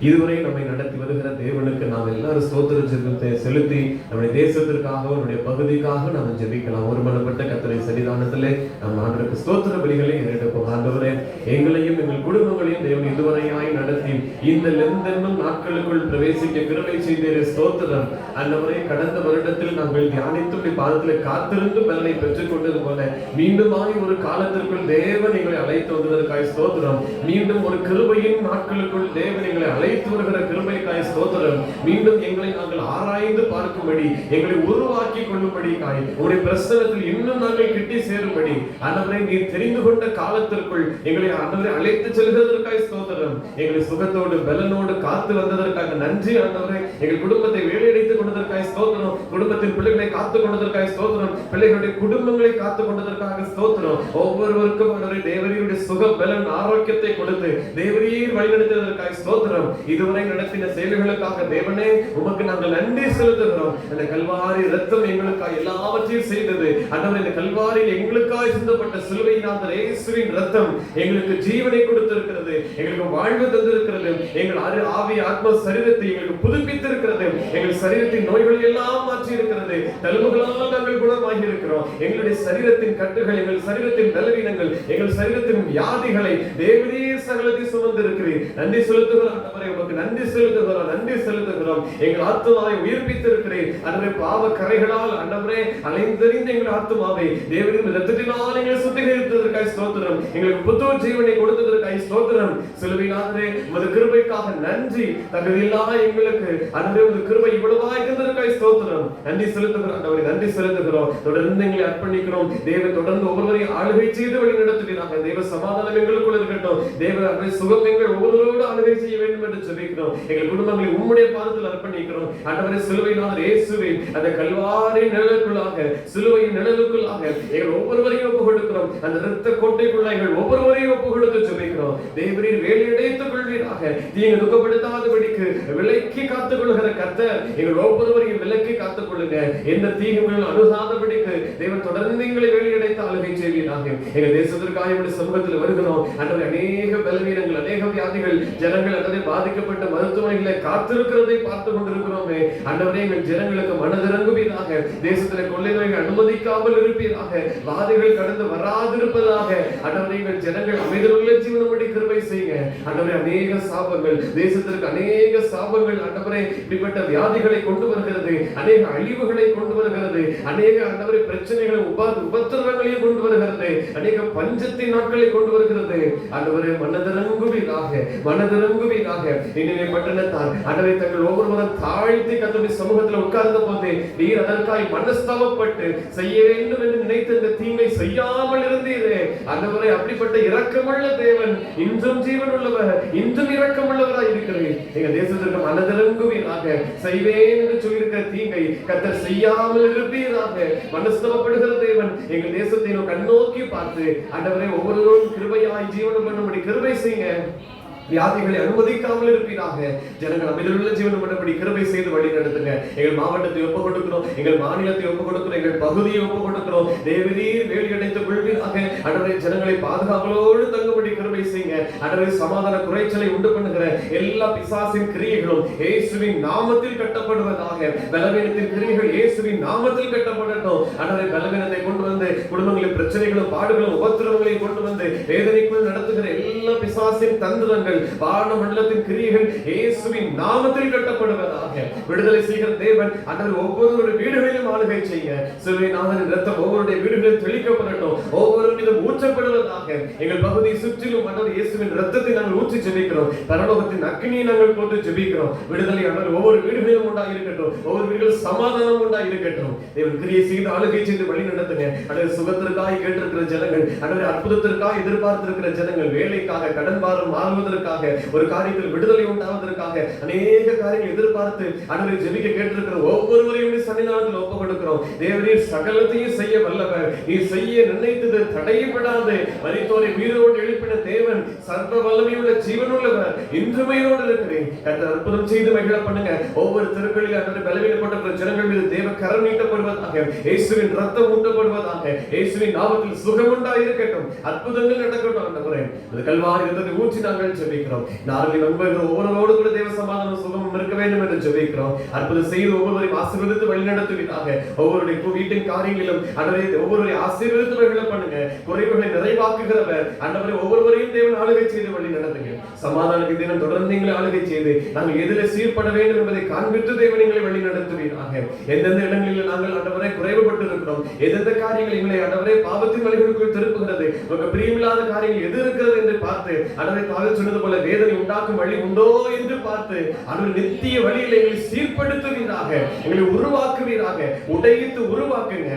இதுவரை நம்மை நடத்தி வருகிற தேவனுக்கு நாம் எல்லாரும் ஸ்தோத்திர ஜெபத்தை செலுத்தி நம்முடைய தேசத்திற்காக, நம்முடைய பகுதிக்காக நாம் ஜெபிக்கலாம். ஒருமனப்பட்ட கர்த்தருடைய சன்னிதானத்திலே நாம் ஆண்டவருக்கு ஸ்தோத்திர பலிகளை ஏறெடுப்போம். ஆண்டவரே, எங்களையும் எங்கள் குடும்பங்களையும் தேவன் இதுவரையாய் நடத்தி இந்த லெந்தென்னும் நாட்களுக்குள் பிரவேசிக்க கிருபை செய்தீரே ஸ்தோத்திரம். ஆண்டவரே, கடந்த வருடத்தில் நாங்கள் தியானித்து பாதத்தில் காத்திருந்து பலனை பெற்றுக் கொண்டது போல மீண்டுமாய் ஒரு காலத்திற்குள் தேவன் எங்களை அழைத்து வந்ததற்காய் ஸ்தோத்திரம். மீண்டும் ஒரு கிருபையின் நாட்களுக்குள் தேவன் எங்களை அழைத்து வருகிற கிருபைக்காய் ஸ்தோத்திரம். மீண்டும் எங்களை நாங்கள் ஆராய்ந்து பார்க்கும்படி, எங்களை உருவாக்கி கொள்ளும்படி காய் உடைய பிரசனத்தில் இன்னும் நாங்கள் கிட்டி சேரும்படி ஆண்டவரே நீர் தெரிந்து கொண்ட காலத்திற்குள் எங்களை ஆண்டவரே அழைத்து செல்கிறதற்காய் ஸ்தோத்திரம். எங்களை சுகத்தோடு பலனோடு காத்து வந்ததற்காக நன்றி ஆண்டவரே. எங்கள் குடும்பத்தை வேலையடைத்துக் கொண்டதற்காய் ஸ்தோத்திரம். குடும்பத்தின் பிள்ளைகளை காத்துக் கொண்டதற்காய் ஸ்தோத்திரம். பிள்ளைகளுடைய குடும்பங்களை காத்துக் கொண்டதற்காக ஸ்தோத்திரம். ஒவ்வொருவருக்கும் ஆண்டவரே தேவரீருடைய சுக பலன் ஆரோக்கியத்தை கொடுத்து தேவரீர் வழிநடத்தியதற்காய் ஸ்தோத்திரம். இதுவரை நடத்தின செயல்களுக்காக தேவனே உமக்கு நாங்கள் நன்றி செலுத்துகிறோம். இந்த கல்வாரி ரத்தம் எங்களுக்காக எல்லாவற்றையும் செய்தது ஆண்டவரே. இந்த கல்வாரியில் எங்களுக்காய் சிந்தப்பட்ட சிலுவையினார் இயேசுவின் ரத்தம் எங்களுக்கு ஜீவனை கொடுத்திருக்கிறது, எங்களுக்கு வாழ்வு தந்திருக்கிறது, எங்கள் ஆவி ஆத்ம சரீரத்தை எங்களுக்கு புதுப்பித்திருக்கிறது, எங்கள் சரீரத்தின் நோய்களை எல்லாம் மாற்றி இருக்கிறது, தழும்புகளால் நாங்கள் குணமாகி இருக்கிறோம். எங்களுடைய சரீரத்தின் கட்டுகள், எங்கள் சரீரத்தின் பலவீனங்கள், எங்கள் சரீரத்தின் வியாதிகளை தேவரீர் சகலத்தை சுமந்திருக்கிறீர். நன்றி செலுத்துகிறோம் ஆண்டவரே. உமக்கு நன்றி செலுத்துகிறோம், நன்றி செலுத்துகிறோம். எங்கள் ஆத்துமாவை உயிர்ப்பித்திருக்கிறீர் ஆண்டவரே. பாவ கரைகளால் ஆண்டவரே அலைந்தறிந்த எங்கள் ஆத்துமாவை தேவரின் இரத்தத்தினால் எங்களை சுத்திகரித்ததற்காய் ஸ்தோத்திரம். எங்களுக்கு புது ஜீவனை கொடுத்ததற்காய் ஸ்தோத்திரம். சிலுவையினாலே உமது கிருபைக்காக நன்றி. தகுதியில்லா எங்களுக்கு ஆண்டவரே உமது கிருபை இவ்வளவாய் இருந்திருக்காய் ஸ்தோத்திரம். நன்றி செலுத்துகிறோம் ஆண்டவரே, நன்றி செலுத்துகிறோம். தொடர்ந்து எங்களை அர்ப்பணிக்கிறோம். தேவன் தொடர்ந்து ஒவ்வொருவரையும் ஆளுகை செய்து வழி நடத்துவீராக. தேவ சமாதானம் எங்களுக்குள் இருக்கட்டும். தேவ சுகம் எங்கள் ஒவ்வொருவரோடு ஆளுகை செய்ய வேண்டும் என்று ஜெபிக்கிறோம். எங்கள் குடும்பங்களை உம்முடைய பாதத்தில் அர்ப்பணிக்கிறோம். ஆண்டவரே சிலுவையினாலே இயேசுவே அந்த கல்வாரி நிழலுக்குள்ளாக, சிலுவையின் நிழலுக்குள்ளாக எங்கள் ஒவ்வொருவரையும் ஒப்பு கொடுக்கிறோம். அந்த இரத்த கோட்டைக்குள்ள எங்கள் ஒவ்வொருவரையும் ஒப்பு கொடுத்து ஜெபிக்கிறோம். தேவரீர் வேலையடைத்துக் கொள்வீராக. தீங்கு துக்கப்படாதபடிக்கு விலக்கி காத்துக் கொள்கிற கர்த்தர் எங்கள் ஒவ்வொருவரையும் விலக்கி காத்துக் கொள்ளுங்க. எந்த தீங்குகள் அணுகாதபடிக்கு தேவன் தொடர்ந்து எங்களை வேலையடைத்து ஆளுகை செய்வீராக. எங்கள் தேசத்திற்காக எங்களுடைய சமூகத்தில் வருகிறோம். அன்றவை அநேக பலவீனங்கள், அநேக வியாதிகள், ஜனங்கள் அதனை பாதிக்கப்பட்ட மருத்துவமனைகளை காத்திருக்கிறதை பார்த்து கொண்டிருக்கிறோமே. அன்றவரே எங்கள் ஜனங்களுக்கு மனதிறங்குவீராக. தேசத்திலே கொள்ளை நோய்கள் அனுமதிக்காமல் இருப்பீராக. வாதிகள் கடந்து வராதிருப்பதாக. அன்றவரே எங்கள் ஜனங்கள் அமைதியுள்ள ஜீவனப்படி கிருபை செய்யுங்க. அன்றவரே அநேக சாபங்கள், தேசத்திற்கு அநேக சாபங்கள் ஆண்டவரே இப்படிப்பட்ட வியாதிகளை கொண்டு வருகிறது, அநேக அழிவுகளை கொண்டு வருகிறது, அநேக ஆண்டவரே பிரச்சனைகளை உபத்திரவங்களையும் கொண்டு வருகிறது, அநேக பஞ்சத்தின் நாட்களை கொண்டு வருகிறது. ஆண்டவரே மனதிறங்குவீராக, மனதிறங்குவீராக. இனிமே பட்டணத்தார் ஆண்டவரே தங்கள் ஒவ்வொருவரும் தாழ்த்தி கர்த்தருடைய சமூகத்தில் உட்கார்ந்த போது நீர் அதற்காய் மனஸ்தாபப்பட்டு செய்ய வேண்டும் என்று நினைத்த இந்த தீங்கை செய்யாமல் இருந்தீரே. ஆண்டவரே அப்படிப்பட்ட இரக்கமுள்ள தேவன், இன்றும் ஜீவன் உள்ளவர், இன்றும் இரக்கமுள்ளவராய் இருக்கிறீர். எங்க தேசத்திற்கு மனதிறங்குவீராக. செய்வேன் என்று சொல்லியிருக்கிற தீங்கை கர்த்தர் செய்யாமல் இருப்பீராக. மனஸ்தாபப்படுகிற தேவன் எங்கள் தேசத்தை கண்ணோக்கி பார்த்து ஆண்டவரே ஒவ்வொருவரும் கிருபையாய் ஜீவனம் பண்ணும்படி கிருபை செய்யுங்க. வியாதிகளை அனுமதிக்காமல் இருப்பீராக. ஜனங்கள் அமைதியுள்ள ஜீவனம் பண்ணபடி கிருபை செய்து வழி நடத்துங்க. எங்கள் மாவட்டத்தை ஒப்புக் கொடுக்கிறோம், எங்கள் மாநிலத்தை ஒப்புக் கொடுக்கிறோம், எங்கள் பகுதியை ஒப்புக் கொடுக்கிறோம். தேவரீர் வேலையடைத்துக் கொள்வீராக. ஆண்டவரே ஜனங்களை பாதுகாவலோடு தங்கும்படி கிருபை செய்யுங்க. ஆண்டவரே சமாதான குறைச்சலை உண்டு பண்ணுகிற எல்லா பிசாசின் கிரியைகளும் இயேசுவின் நாமத்தில் கட்டப்படுவதாக. பலவீனத்தின் கிரியைகள் இயேசுவின் நாமத்தில் கட்டப்படட்டும். ஆண்டவரே பலவீனத்தை கொண்டு வந்து குடும்பங்களில் பிரச்சனைகளும் பாடுகளும் உபத்திரவங்களையும் கொண்டு வந்து வேதனைக்குள் நடத்துகிற எல்லா பிசாசின் தந்திரங்கள், வான மண்டலத்தின் கிரியைகள் இயேசுவின் நாமத்தில் கட்டப்படுவதாக. விடுதலை செய்கிற தேவன் ஆண்டவர் ஒவ்வொருவருடைய வீடுகளிலும் ஆளுகை செய்யுங்க. சிலுவையின் நாதரின் இரத்தம் ஒவ்வொருடைய வீடுகளிலும் தெளிக்கப்படட்டும், ஒவ்வொரு மீதும் ஊற்றப்படுவதாக. எங்கள் பகுதியை சுற்றிலும் ஆண்டவர் இயேசுவின் இரத்தத்தை நாங்கள் ஊற்றி ஜெபிக்கிறோம். பரலோகத்தின் அக்கினியை நாங்கள் போட்டு ஜெபிக்கிறோம். விடுதலை ஆண்டவர் ஒவ்வொரு வீடுகளிலும் உண்டாக இருக்கட்டும், ஒவ்வொரு வீடுகளிலும் சமாதானம் உண்டாக இருக்கட்டும். தேவன் கிரியை செய்து ஆளுகை செய்து வழி நடத்துங்க. ஆண்டவர் சுகத்திற்காக கேட்டிருக்கிற ஜனங்கள், ஆண்டவர் அற்புதத்திற்காக எதிர்பார்த்திருக்கிற ஜனங்கள், வேலைக்காக, கடன் பாரம் மாறுவதற்காக, ஒரு காரியத்தில் விடுதலை உண்டாவதற்காக, அநேக காரியங்கள் எதிர்பார்த்து ஆண்டவரை ஜெபிக்க கேட்டிருக்கிற ஒவ்வொருவரையும் சன்னிதானத்தில் ஒப்புக் கொடுக்கிறோம். தேவரீர் சகலத்தையும் செய்ய வல்லவர். நீ செய்ய நினைத்தது தடைபடாது. மரித்தோரை உயிரோடு எழுப்பின தேவன், சர்வ வல்லமையுள்ள ஜீவனுள்ளவர், இன்றுமையோடு இருக்கிறேன். கர்த்தர் அற்புதம் செய்து மகிழ பண்ணுங்க. ஒவ்வொரு தெருக்களில் ஆண்டவரே பலவீனப்பட்ட ஜனங்கள் மீது தேவ கரம் நீட்டப்படுவதாக. இயேசுவின் ரத்தம் ஊட்டப்படுவதாக. இயேசுவின் நாமத்தில் சுகம் உண்டாயிருக்கட்டும், அற்புதங்கள் நடக்கட்டும். ஆண்டவரே இந்த கல்வாரி இரத்தத்தை ஊற்றி நாங்கள் ஜெபிக்கிறோம். நாளில் நண்பர்கள் ஒவ்வொருவரோடு கூட தேவ சமாதானம் சுகம் இருக்க வேண்டும் என்று ஜெபிக்கிறோம். அற்புதம் செய்து ஒவ்வொருவரையும் ஆசீர்வதித்து வழி நடத்துவீராக. ஒவ்வொருடைய வீட்டின் காரியங்களிலும் ஆண்டவரே ஒவ்வொருவரையும் ஆசீர்வதித்து வழி பண்ணுங்க. குறைவுகளை நிறைவாக்குகிறவர் ஆண்டவரே ஒவ்வொருவரையும் தேவன் ஆளுகை செய்து வழி நடத்துங்க. சமாதானத்தை தேவன் தொடர்ந்து எங்களை ஆளுகை செய்து நாங்கள் எதில் சீர்பட வேண்டும் என்பதை காண்பித்து தேவன் எங்களை வழி நடத்துவீராக. எந்தெந்த இடங்களில் நாங்கள் ஆண்டவரை குறைவுபட்டு இருக்கிறோம், எந்தெந்த காரியங்கள் எங்களை ஆண்டவரே பாவத்தின் வழிகளுக்குள் திருப்புகிறது, உங்க பிரியமில்லாத காரியங்கள் எது இருக்கிறது என்று பார்த்து ஆண்டவரை தாங்கள் சொன்னது போல வேதனை உண்டாக்கும் வழி உண்டோ என்று பார்த்து ஆண்டவர் நித்திய வழியில் எங்களை சீர்படுத்துவீராக, எங்களை உருவாக்குவீராக. உடைத்து உருவாக்குங்க.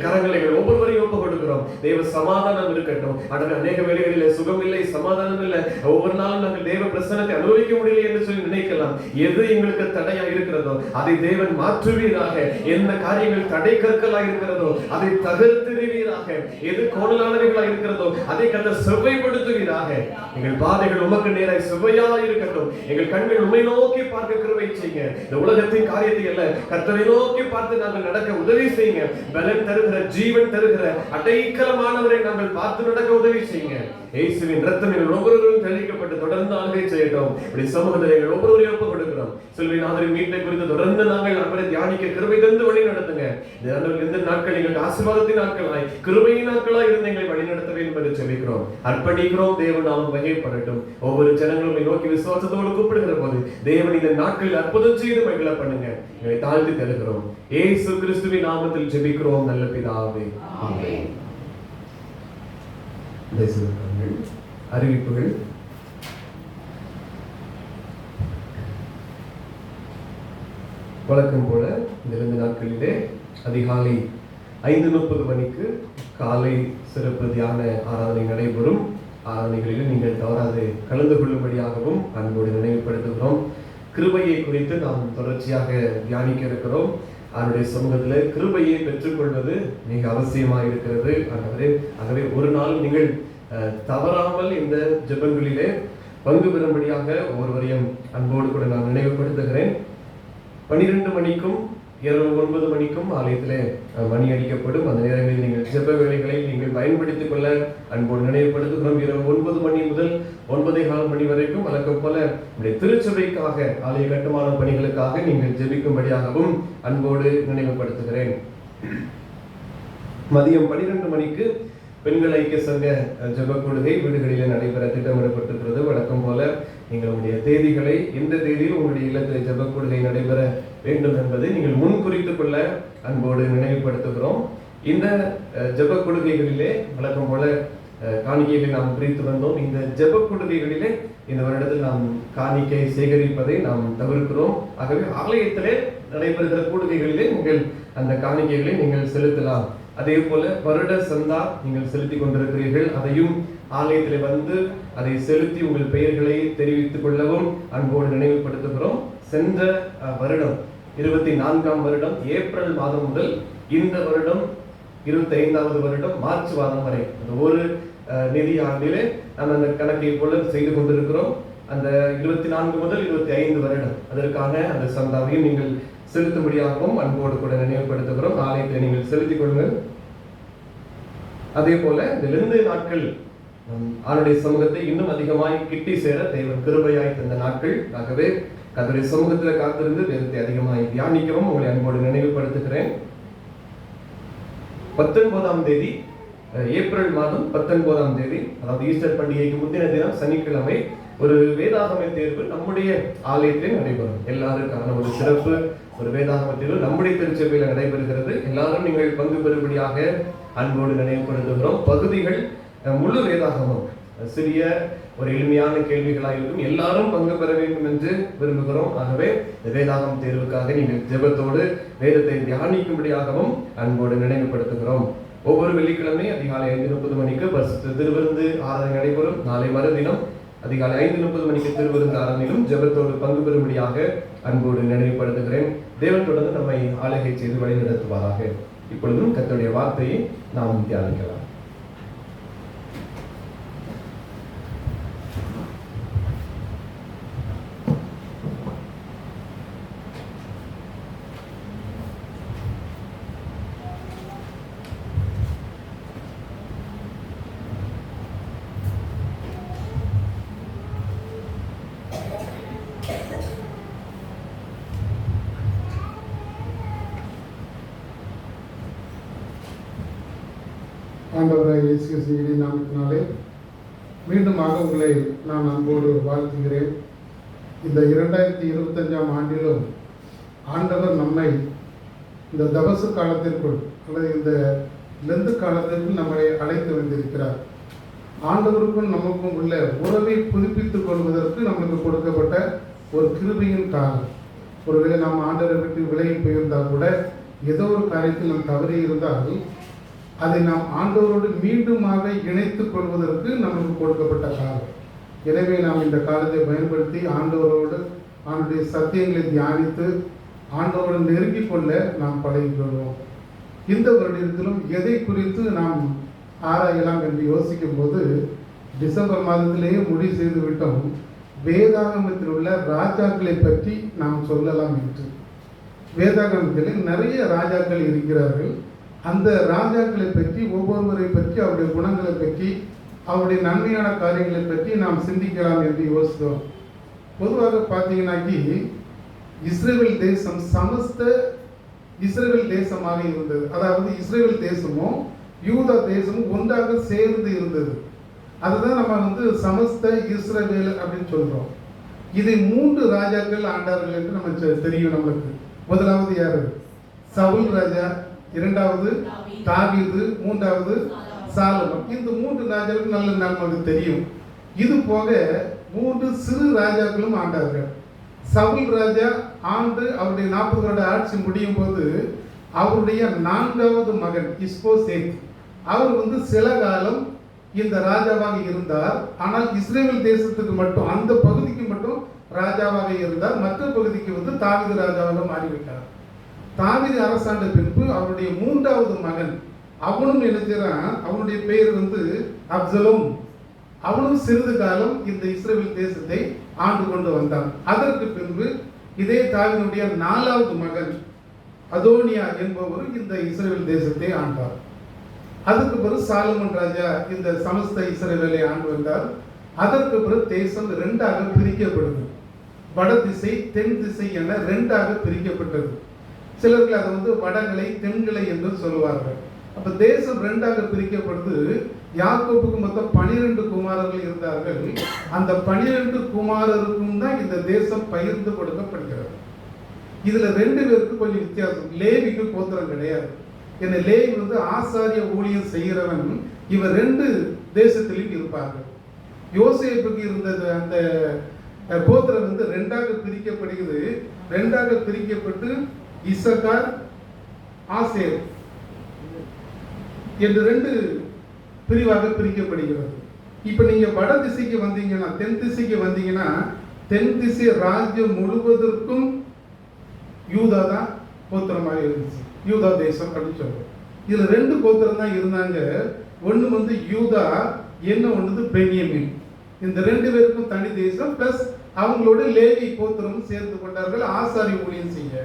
கரங்களை ஒவ்வொருவரையும் ஒப்புக் கொடுக்கிறோம். தேவ சமாதானம் இருக்கட்டும். ஆண்டவர் அநேக வேளைகளில் சுகம் இல்லை, சமாதானம் இல்லை, ஒவ்வொரு நாளும் நாங்கள் தேவ பிரசன்னத்தை அனுபவிக்க முடியல என்று சொல்லி நினைக்கலாம். எது எங்களுக்கு தடையா இருக்கிறதோ அதை தேவன் மாற்றுவீராக. என்ன காரியங்கள் தடை கற்களா இருக்கிறதோ அதை தகர்த்துவீராக. எது கோணலானவைகளா இருக்கிறதோ அதை கர்த்தர் செவ்வைப்படுத்துவீராக. எங்கள் பாதைகள் உமக்கு நேராய் செவ்வையா இருக்கட்டும். எங்கள் கண்கள் உம்மை நோக்கி பார்க்க கிருபை செய்யுங்க. இந்த உலகத்தின் காரியத்தை அல்ல, கர்த்தரை நோக்கி பார்த்து நாங்கள் நடக்க உதவி செய்யுங்க. பலன் தருகிற, ஜீவன் தருகிற அடைக்கலமானவரை நாங்கள் பார்த்து நடக்க உதவி செய்யுங்க. இயேசுவின் இரத்தம் எங்கள் ஒவ்வொருவரும் தெளிக்கப்பட்டு தொடர்ந்து ஆளுகை செய்யட்டும். இப்படி சமூகத்தில் எங்கள் ஒவ்வொருவரையும் ஒப்புக் கொடுக்கிறோம். சிலுவையின் நாதரின் மீட்பை குறித்து தொடர்ந்து நாங்கள் அவரை தியானிக்க கிருபை தந்து வழி நடத்துங்க. இந்த நாட்கள் எங்களுக்கு ஆசீர்வாதத்தின் நாட்களாய், கிருபையின் நாட்களாய் இருந்து எங்களை வழி நடத்த வேண்டும் என்று சொல்லிக்கிறோம், அர்ப்பணிக்கிறோம். தேவன் நாமம் வகைப்படட்டும். ஒவ்வொரு ஜனங்களும் நோக்கி விசுவாசத்தோடு கூப்பிடுகிற போது தேவன் இந்த நாட்களில் அற்புதம் செய்து மகிழ பண்ணுங்க. எங்களை தாழ்த்தி தருகிறோம். இயேசு கிறிஸ்துவின் நாமத்தில் ஜெபிக்கிறோம் நல்ல பிதாவே, ஆமென். அறிவிப்புகள். வழக்கம் போல இந்த 2 நாட்களிலே அதிகாலை 5:30 மணிக்கு காலை சிறப்பு தியான ஆராதனை நடைபெறும். ஆராதனைகளில் நீங்கள் தவறாது கலந்து கொள்ளும்படியாகவும் அன்போடு நினைவுபடுத்துகிறோம். கிருபையை குறித்து நாம் தொடர்ச்சியாக தியானிக்க இருக்கிறோம். அவருடைய சமூகத்தில் கிருபையை பெற்றுக்கொள்வது மிக அவசியமாக இருக்கிறது. ஆகவே ஒரு நாள் நீங்கள் தவறாமல் இந்த ஜெபங்களிலே பங்கு பெறும்படியாக ஒவ்வொருவரையும் அன்போடு கூட நான் நினைவுபடுத்துகிறேன். 12 மணிக்கும் இரவு 9 மணிக்கும் ஆலயத்திலே மணி அடிக்கப்படும். அந்த நேரங்களில் நீங்கள் ஜெப வேளைகளை நீங்கள் பயன்படுத்திக் கொள்ள அன்போடு நினைவுபடுத்துகிறோம். இரவு 9 மணி முதல் 9:15 மணி வரைக்கும் வழக்கம் போல திருச்சபைக்காக ஆலய கட்டுமான பணிகளுக்காக நீங்கள் ஜெபிக்கும்படியாகவும் அன்போடு நினைவுபடுத்துகிறேன். மதியம் 12 மணிக்கு பெண்கள் ஐக்கிய சங்க ஜெப கொள்கை வீடுகளிலே நடைபெற திட்டமிடப்பட்டிருக்கிறது. வழக்கம் போல எங்களுடைய தேதிகளை எந்த தேதியில் உங்களுடைய இல்லத்தில் ஜெப கொள்கை நடைபெற வேண்டும் என்பதை நீங்கள் முன் குறித்துக் கொள்ள அன்போடு நினைவுபடுத்துகிறோம். இந்த ஜெப கொள்கைகளிலே வழக்கம் போல காணிக்கைகளை நாம் பிரித்து வந்தோம். இந்த ஜெப கொள்கைகளிலே இந்த வருடத்தில் நாம் காணிக்கை சேகரிப்பதை நாம் தவிர்க்கிறோம். ஆகவே ஆலயத்திலே நடைபெறுகிற கொள்கைகளிலே நீங்கள் அந்த காணிக்கைகளை நீங்கள் செலுத்தலாம். அதே போல வருட சந்தா நீங்கள் செலுத்தி கொண்டிருக்கிறீர்கள். அதையும் ஆலயத்தில் வந்து அதை செலுத்தி உங்கள் பெயர்களை தெரிவித்துக் கொள்ளவும் அன்போடு நினைவுபடுத்துகிறோம். சென்ற வருடம் 24ஆம் வருடம் ஏப்ரல் மாதம் முதல் இந்த வருடம் 25வது வருடம் மார்ச் மாதம் வரை அந்த ஒரு நிதி ஆண்டிலே நாம் அந்த கணக்கை போல செய்து கொண்டிருக்கிறோம். அந்த 24 முதல் 25 வருடம் அதற்கான அந்த சந்தாவையும் நீங்கள் செலுத்தும்படியாகவும் அன்போடு கூட நினைவுபடுத்துகிறோம். ஆலயத்தில் நீங்கள் செலுத்திக் கொள்ளுங்கள். அதே போல இந்த 2 நாட்கள் ஆளுடைய சமூகத்தை இன்னும் அதிகமாய் கிட்டி சேர தேவன் கிருபையாய் தந்த நாட்கள். ஆகவே கர்த்தருடைய சமூகத்தில் காத்திருந்து வேதத்தை அதிகமாய் தியானிக்கவும் உங்களை அன்போடு நினைவுபடுத்துகிறேன். 19ஆம் தேதி ஏப்ரல் மாதம் 19ஆம் தேதி அதாவது ஈஸ்டர் பண்டிகைக்கு முந்தின தினம் சனிக்கிழமை ஒரு வேதாகம தேர்வு நம்முடைய ஆலயத்தில் நடைபெறும். எல்லாருக்கான ஒரு சிறப்பு ஒரு வேதாகம தேர்வு நம்முடைய திருச்சபையில் நடைபெறுகிறது. எல்லாரும் நீங்கள் பங்கு பெறும்படியாக அன்போடு நினைவுபடுத்துகிறோம். பகுதிகள் முழு வேதாகமம், சிறிய ஒரு எளிமையான கேள்விகளாக இருக்கும். எல்லாரும் பங்கு பெற வேண்டும் என்று விரும்புகிறோம். ஆகவே வேதாகம தேர்வுக்காக நீங்கள் ஜெபத்தோடு வேதத்தை தியானிக்கும்படியாகவும் அன்போடு நினைவுபடுத்துகிறோம். ஒவ்வொரு வெள்ளிக்கிழமை அதிகாலை 5:30 மணிக்கு பரிசுத்த திருவிருந்து ஆராதனை நடைபெறும். நாளை மறுதினம் அதிகாலை 5:30 மணிக்கு திருவிருந்து ஆராதனையிலும் ஜெபத்தோடு பங்கு பெறும்படியாக அன்போடு நினைவுபடுத்துகிறேன். தேவன் தொடர்ந்து நம்மை ஆளுகை செய்து வழி நடத்துவாராக. இப்பொழுதும் கர்த்தருடைய வார்த்தையை நாம் தியானிக்கலாம். ஆண்டவராகிய இயேசு கிறிஸ்துவின் நாமத்தினாலே மீண்டுமாக உங்களை நான் அன்போடு வாழ்த்துகிறேன். இந்த 2025ஆம் ஆண்டிலும் ஆண்டவர் நம்மை இந்த தபசு காலத்திற்குள் அல்லது இந்த லெந்து காலத்திற்குள் நம்மை அழைத்து வந்திருக்கிறார். ஆண்டவருக்கும் நமக்கும் உள்ள உறவை புதுப்பித்துக் கொள்வதற்கு நமக்கு கொடுக்கப்பட்ட ஒரு கிருபையின் காலம். ஒருவேளை நாம் ஆண்டவரை விட்டு விலகி போயிருந்தால் கூட ஏதோ ஒரு காரியத்தில் நாம் தவறி இருந்தால் அதை நாம் ஆண்டவரோடு மீண்டுமாக இணைத்துக் கொள்வதற்கு நமக்கு கொடுக்கப்பட்ட காலம். எனவே நாம் இந்த காலத்தை பயன்படுத்தி ஆண்டவரோடு ஆண்டுடைய சத்தியங்களை தியானித்து ஆண்டவரோடு நெருங்கிக் கொள்ள நாம் பழகிக்கொள்வோம். இந்த வருடத்திலும் எதை குறித்து நாம் ஆராயலாம் என்று யோசிக்கும் போது டிசம்பர் மாதத்திலேயே முடிவு செய்து விட்டோம். வேதாகமத்தில் உள்ள ராஜாக்களை பற்றி நாம் சொல்லலாம் என்று. வேதாகமத்தில் நிறைய ராஜாக்கள் இருக்கிறார்கள். அந்த ராஜாக்களை பற்றி ஒவ்வொருவரை பற்றி அவருடைய குணங்களை பற்றி அவருடைய நன்மையான காரியங்களை பற்றி நாம் சிந்திக்கலாம் என்று யோசித்தோம். பொதுவாக பார்த்தீங்கன்னாக்கி இஸ்ரேல் தேசம் சமஸ்த இஸ்ரேல் தேசமாக இருந்தது. அதாவது இஸ்ரேல் தேசமும் யூதா தேசமும் ஒன்றாக சேர்ந்து இருந்தது. அதுதான் நம்ம சமஸ்த இஸ்ரவேல் அப்படின்னு சொல்றோம். இதை 3 ராஜாக்கள் ஆண்டார்கள் என்று நமக்கு தெரியும். நம்மளுக்கு முதலாவது யாரு? சவுல் ராஜா, இரண்டாவது தாவீது, மூன்றாவது சாலமோன். இந்த 3 ராஜாக்கள் நல்ல நமக்கு தெரியும். இது போக 3 சிறு ராஜாக்களும் ஆண்டார்கள். சவுல் ராஜா ஆண்டு அவருடைய 40 வருட ஆட்சி முடியும் போது அவருடைய 4வது மகன் இஸ்போசேத் அவர் சில காலம் இந்த ராஜாவாக இருந்தார். ஆனால் இஸ்ரேல் தேசத்துக்கு மட்டும், அந்த பகுதிக்கு மட்டும் ராஜாவாக இருந்தார். மற்ற பகுதிக்கு தாவீது ராஜாவாக மாறிவிட்டார். தாவீது அரசாண்ட பின்பு அவருடைய 3வது மகன் அவனும் நினைக்கிறான், அவனுடைய பெயர் அப்சலோம். அவனும் சிறிது காலம் இந்த இஸ்ரேல் தேசத்தை ஆண்டு கொண்டு வந்தான். அதற்கு பின்பு இதே தாவீதுடைய 4வது மகன் அதோனியா என்பவர் இந்த இஸ்ரேல் தேசத்தை ஆண்டார். அதுக்கு பிறகு சாலமன் ராஜா இந்த சமஸ்த இஸ்ரவேலை ஆண்டு வந்தார். அதற்கு பிறகு தேசம் 2ஆக பிரிக்கப்படுது. வட திசை தென் திசை என 2ஆக பிரிக்கப்பட்டது. சிலர்கள் அதை வடகலை தென்கலை என்று சொல்லுவார்கள். அப்ப தேசம் 2ஆக பிரிக்கப்படுது. யாக்கோபுக்கு மொத்தம் 12 குமாரர்கள் இருந்தார்கள். அந்த 12 குமாரருக்கும் தான் இந்த தேசம் பகிர்ந்து கொடுக்கப்படுகிறது. இதுல 2 பேருக்கு கொஞ்சம் வித்தியாசம். லேவிக்கு கோத்திரம் கிடையாது. என்ன, லேவி ஆசாரிய ஊழியம் செய்கிறவன். இவர் 2 தேசத்திலும் இருப்பார்கள். யோசேப்புக்கு இருந்தது அந்த கோத்திரம் 2ஆக பிரிக்கப்படுகிறது. 2ஆக பிரிக்கப்பட்டு இசக்கார் ஆசேர் என்று 2 பிரிவாக பிரிக்கப்படுகிறது. இப்ப நீங்க வட திசைக்கு வந்தீங்கன்னா, தென் திசைக்கு வந்தீங்கன்னா, தென் திசை ராஜ்யம் முழுவதற்கும் யூதா தான் கோத்திரமாக இருந்துச்சு. யூதா தேசம் அப்படின்னு சொல்றோம். இதுல 2 கோத்திரம் தான் இருந்தாங்க. ஒண்ணு யூதா, என்ன ஒன்று பென்யமீன். இந்த 2 பேருக்கும் தனி தேசம் பிளஸ் அவங்களோட லேவி கோத்திரமும் சேர்த்து கொண்டார்கள் ஆசாரி ஊழியம் செய்ய.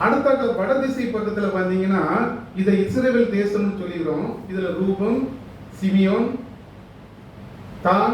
அடுத்த வடதிசை பக்கத்துல வந்தீங்கன்னா இதை இஸ்ரவேல் தேசம்னு சொல்லிக்கிறோம். இதுல ரூபன், சிமியோன், தான்,